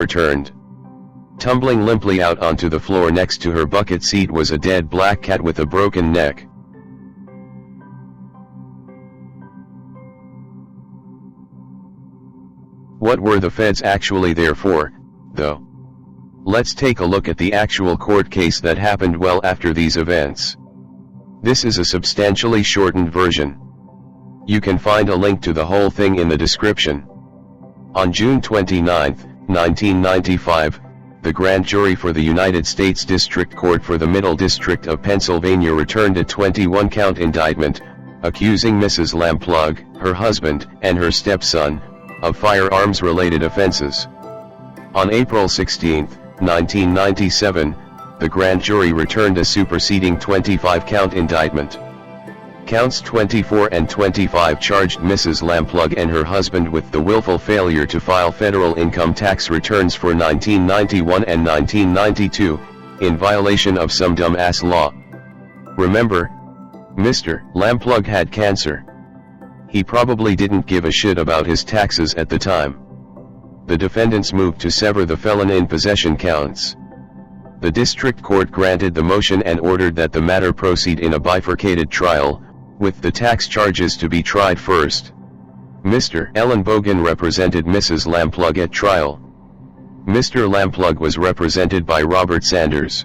returned. Tumbling limply out onto the floor next to her bucket seat was a dead black cat with a broken neck. What were the feds actually there for, though? Let's take a look at the actual court case that happened well after these events. This is a substantially shortened version. You can find a link to the whole thing in the description. On June 29, 1995, the grand jury for the United States District Court for the Middle District of Pennsylvania returned a 21-count indictment, accusing Mrs. Lamplugh, her husband, and her stepson, of firearms-related offenses. On April 16, 1997, the grand jury returned a superseding 25-count indictment. Counts 24 and 25 charged Mrs. Lamplugh and her husband with the willful failure to file federal income tax returns for 1991 and 1992, in violation of some dumbass law. Remember, Mr. Lamplugh had cancer. He probably didn't give a shit about his taxes at the time. The defendants moved to sever the felon in possession counts. The district court granted the motion and ordered that the matter proceed in a bifurcated trial, with the tax charges to be tried first. Mr. Ellenbogen represented Mrs. Lamplugh at trial. Mr. Lamplugh was represented by Robert Sanders.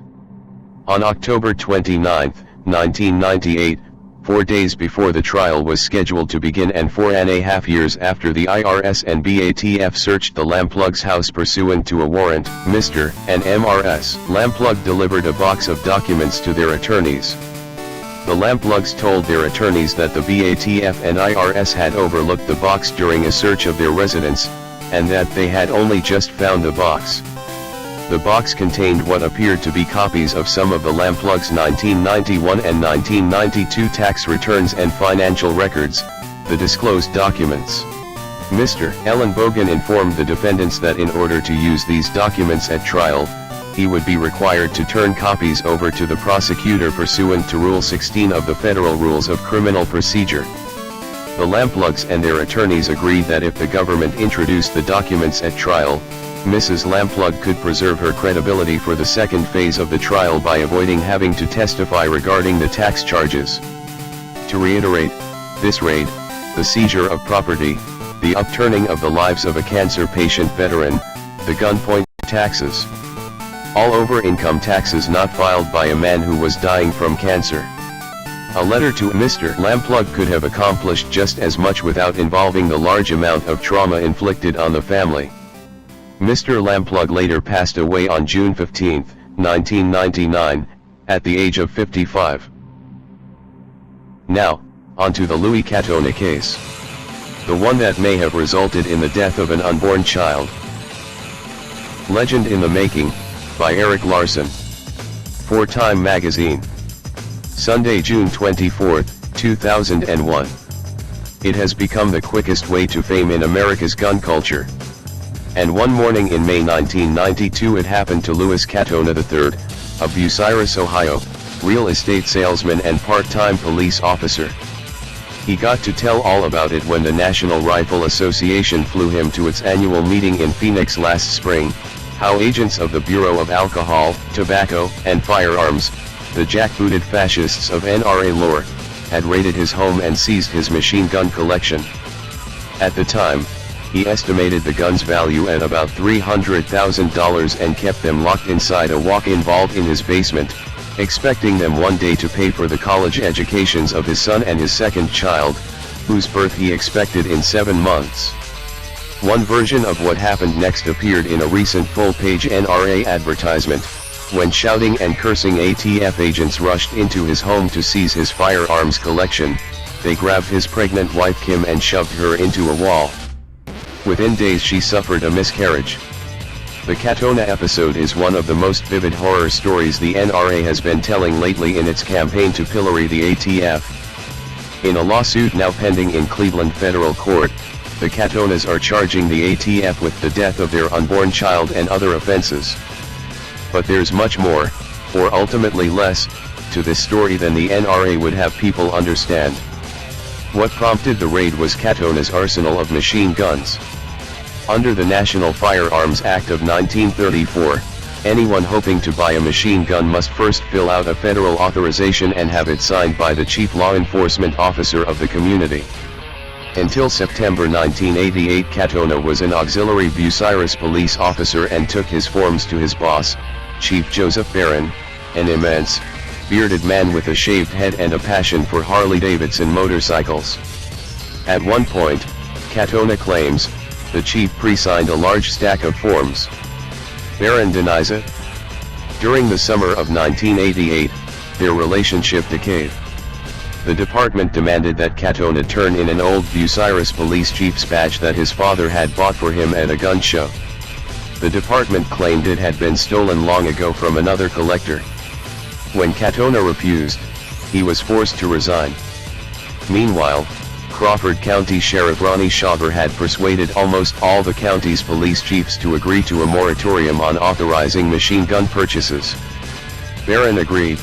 On October 29, 1998, 4 days before the trial was scheduled to begin and 4.5 years after the IRS and BATF searched the Lamplugh's house pursuant to a warrant, Mr. and MRS. Lamplugh delivered a box of documents to their attorneys. The Lamplughs told their attorneys that the BATF and IRS had overlooked the box during a search of their residence, and that they had only just found the box. The box contained what appeared to be copies of some of the Lamplugh's 1991 and 1992 tax returns and financial records, the disclosed documents. Mr. Ellenbogen informed the defendants that in order to use these documents at trial, he would be required to turn copies over to the prosecutor pursuant to Rule 16 of the Federal Rules of Criminal Procedure. The Lamplughs and their attorneys agreed that if the government introduced the documents at trial, Mrs. Lamplugh could preserve her credibility for the second phase of the trial by avoiding having to testify regarding the tax charges. To reiterate, this raid, the seizure of property, the upturning of the lives of a cancer patient veteran, the gunpoint taxes. All over income taxes not filed by a man who was dying from cancer. A letter to Mr. Lamplugh could have accomplished just as much without involving the large amount of trauma inflicted on the family. Mr. Lamplugh later passed away on June 15, 1999, at the age of 55. Now, onto the Louis Katona case. The one that may have resulted in the death of an unborn child. Legend in the Making, by Eric Larson. 4-Time Magazine. Sunday, June 24, 2001. It has become the quickest way to fame in America's gun culture. And one morning in May 1992 it happened to Louis Katona III, of Bucyrus, Ohio, real estate salesman and part-time police officer. He got to tell all about it when the National Rifle Association flew him to its annual meeting in Phoenix last spring, how agents of the Bureau of Alcohol, Tobacco, and Firearms, the jackbooted fascists of NRA lore, had raided his home and seized his machine gun collection. At the time, he estimated the gun's value at about $300,000 and kept them locked inside a walk-in vault in his basement, expecting them one day to pay for the college educations of his son and his second child, whose birth he expected in 7 months. One version of what happened next appeared in a recent full-page NRA advertisement, when shouting and cursing ATF agents rushed into his home to seize his firearms collection. They grabbed his pregnant wife Kim and shoved her into a wall. Within days she suffered a miscarriage. The Katona episode is one of the most vivid horror stories the NRA has been telling lately in its campaign to pillory the ATF. In a lawsuit now pending in Cleveland federal court, the Katonas are charging the ATF with the death of their unborn child and other offenses. But there's much more, or ultimately less, to this story than the NRA would have people understand. What prompted the raid was Katona's arsenal of machine guns. Under the National Firearms Act of 1934, anyone hoping to buy a machine gun must first fill out a federal authorization and have it signed by the chief law enforcement officer of the community. Until September 1988, Katona was an auxiliary Bucyrus police officer and took his forms to his boss, Chief Joseph Barron, an immense, bearded man with a shaved head and a passion for Harley-Davidson motorcycles. At one point, Katona claims, the chief pre-signed a large stack of forms. Barron denies it. During the summer of 1988, their relationship decayed. The department demanded that Katona turn in an old Bucyrus police chief's badge that his father had bought for him at a gun show. The department claimed it had been stolen long ago from another collector. When Katona refused, he was forced to resign. Meanwhile, Crawford County Sheriff Ronnie Shaver had persuaded almost all the county's police chiefs to agree to a moratorium on authorizing machine gun purchases. Barron agreed.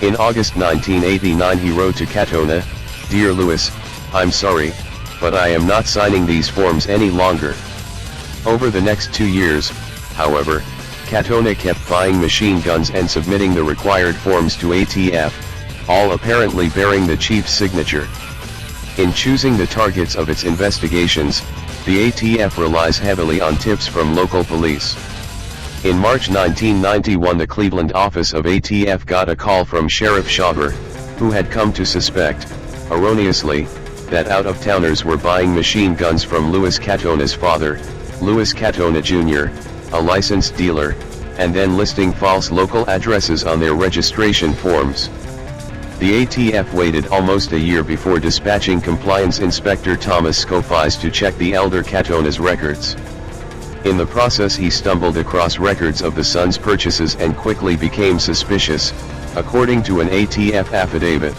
In August 1989 he wrote to Katona, "Dear Lewis, I'm sorry, but I am not signing these forms any longer." Over the next 2 years, however, Katona kept buying machine guns and submitting the required forms to ATF, all apparently bearing the chief's signature. In choosing the targets of its investigations, the ATF relies heavily on tips from local police. In March 1991 the Cleveland office of ATF got a call from Sheriff Shaver, who had come to suspect, erroneously, that out-of-towners were buying machine guns from Louis Katona's father, Louis Katona Jr., a licensed dealer, and then listing false local addresses on their registration forms. The ATF waited almost a year before dispatching Compliance Inspector Thomas Scofies to check the elder Katona's records. In the process he stumbled across records of the son's purchases and quickly became suspicious, according to an ATF affidavit.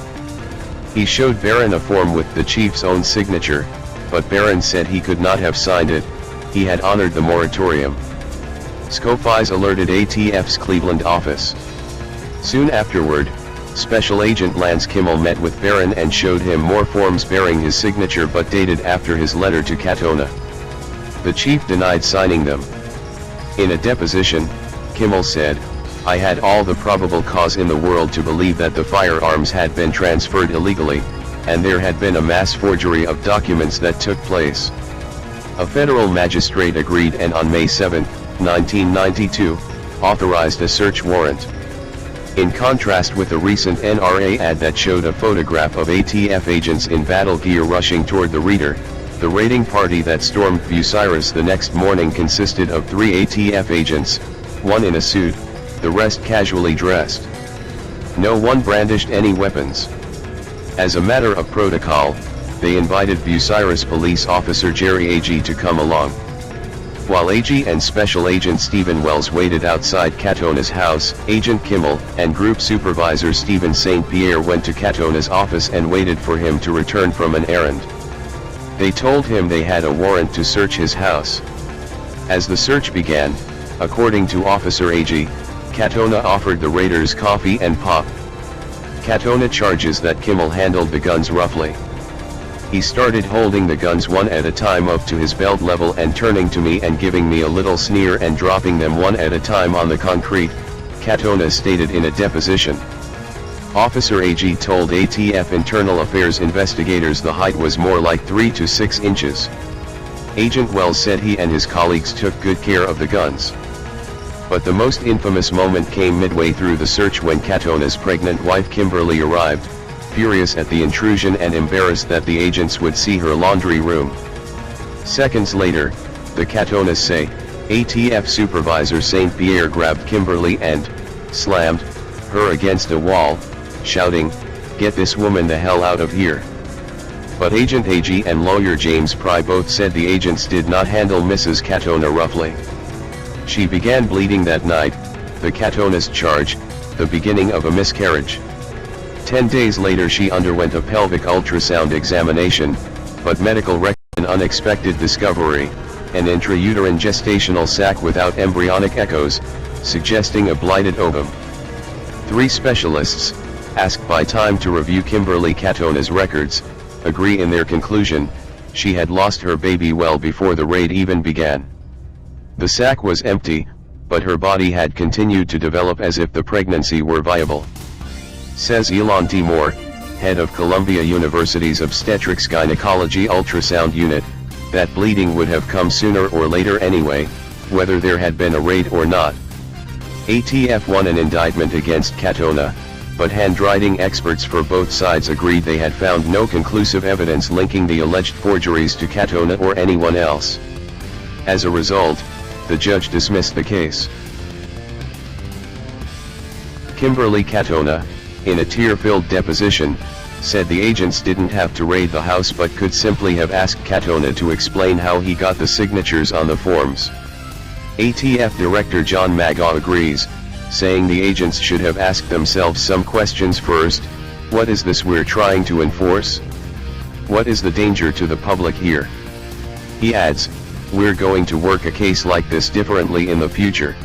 He showed Barron a form with the chief's own signature, but Barron said he could not have signed it, he had honored the moratorium. Scofies alerted ATF's Cleveland office. Soon afterward, Special Agent Lance Kimmel met with Barron and showed him more forms bearing his signature but dated after his letter to Katona. The chief denied signing them. In a deposition, Kimmel said, "I had all the probable cause in the world to believe that the firearms had been transferred illegally, and there had been a mass forgery of documents that took place." A federal magistrate agreed and on May 7, 1992, authorized a search warrant. In contrast with a recent NRA ad that showed a photograph of ATF agents in battle gear rushing toward the reader, the raiding party that stormed Bucyrus the next morning consisted of 3 ATF agents, one in a suit, the rest casually dressed. No one brandished any weapons. As a matter of protocol, they invited Bucyrus police officer Jerry Agee to come along. While Agee and Special Agent Stephen Wells waited outside Katona's house, Agent Kimmel and Group Supervisor Stephen St. Pierre went to Katona's office and waited for him to return from an errand. They told him they had a warrant to search his house. As the search began, according to Officer Agee, Katona offered the raiders coffee and pop. Katona charges that Kimmel handled the guns roughly. He started holding the guns one at a time up to his belt level and turning to me and giving me a little sneer and dropping them one at a time on the concrete, Katona stated in a deposition. Officer Agee told ATF Internal Affairs investigators the height was more like 3 to 6 inches. Agent Wells said he and his colleagues took good care of the guns. But the most infamous moment came midway through the search when Katona's pregnant wife Kimberly arrived, furious at the intrusion and embarrassed that the agents would see her laundry room. Seconds later, the Katonas say, ATF Supervisor St. Pierre grabbed Kimberly and slammed her against a wall, shouting, "Get this woman the hell out of here." But Agent Agee and lawyer James Pry both said the agents did not handle Mrs. Katona roughly. She began bleeding that night, the Katonas charge, the beginning of a miscarriage. 10 days later she underwent a pelvic ultrasound examination, but medical record an unexpected discovery, an intrauterine gestational sac without embryonic echoes, suggesting a blighted ovum. 3 specialists, asked by Time to review Kimberly Katona's records, agree in their conclusion, She had lost her baby well before the raid even began. The sac was empty, but her body had continued to develop as if the pregnancy were viable. Says Elon Timur, head of Columbia University's Obstetrics Gynecology Ultrasound Unit, that bleeding would have come sooner or later anyway, whether there had been a raid or not. ATF won an indictment against Katona, but handwriting experts for both sides agreed they had found no conclusive evidence linking the alleged forgeries to Katona or anyone else. As a result, the judge dismissed the case. Kimberly Katona, in a tear-filled deposition, said the agents didn't have to raid the house but could simply have asked Katona to explain how he got the signatures on the forms. ATF Director John Magaw agrees, saying the agents should have asked themselves some questions first. What is this we're trying to enforce? What is the danger to the public here? He adds, we're going to work a case like this differently in the future.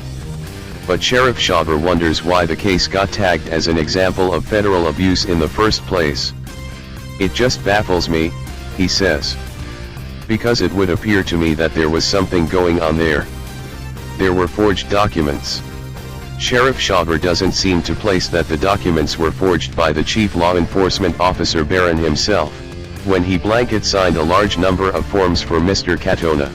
But Sheriff Shaver wonders why the case got tagged as an example of federal abuse in the first place. It just baffles me, he says. Because it would appear to me that there was something going on there. There were forged documents. Sheriff Shaver doesn't seem to place that the documents were forged by the Chief Law Enforcement Officer Barron himself, when he blanket signed a large number of forms for Mr. Katona.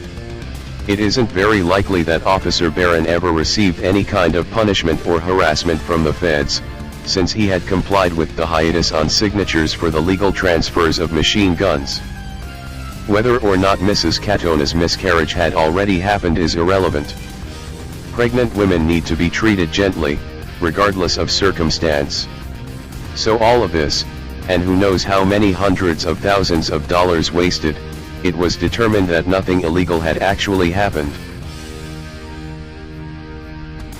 It isn't very likely that Officer Barron ever received any kind of punishment or harassment from the feds, since he had complied with the hiatus on signatures for the legal transfers of machine guns. Whether or not Mrs. Katona's miscarriage had already happened is irrelevant. Pregnant women need to be treated gently, regardless of circumstance. So all of this, and who knows how many hundreds of thousands of dollars wasted, it was determined that nothing illegal had actually happened.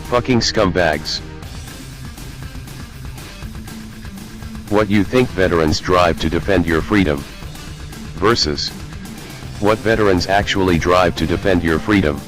Fucking scumbags. What you think veterans drive to defend your freedom versus what veterans actually drive to defend your freedom.